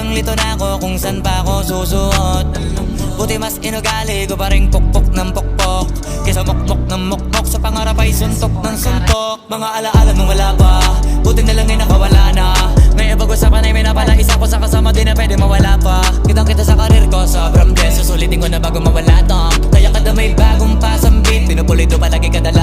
Litong lito na ako kung san pa ako susuot. Buti mas inugali ko pa rin pukpok ng pukpok kesa mukmok ng mukmok, sa pangarap ay suntok ng suntok. Mga alaala nung wala pa, buti na lang ay nakawala na. May ipag-usapan ay may napala, isa ko sa kasama din na pwede mawala pa. Kitang kita sa karir ko, sobrang bless, susulitin ko na bago mawala to. Kaya kada may bagong pasang beat, pinupulito palagi kada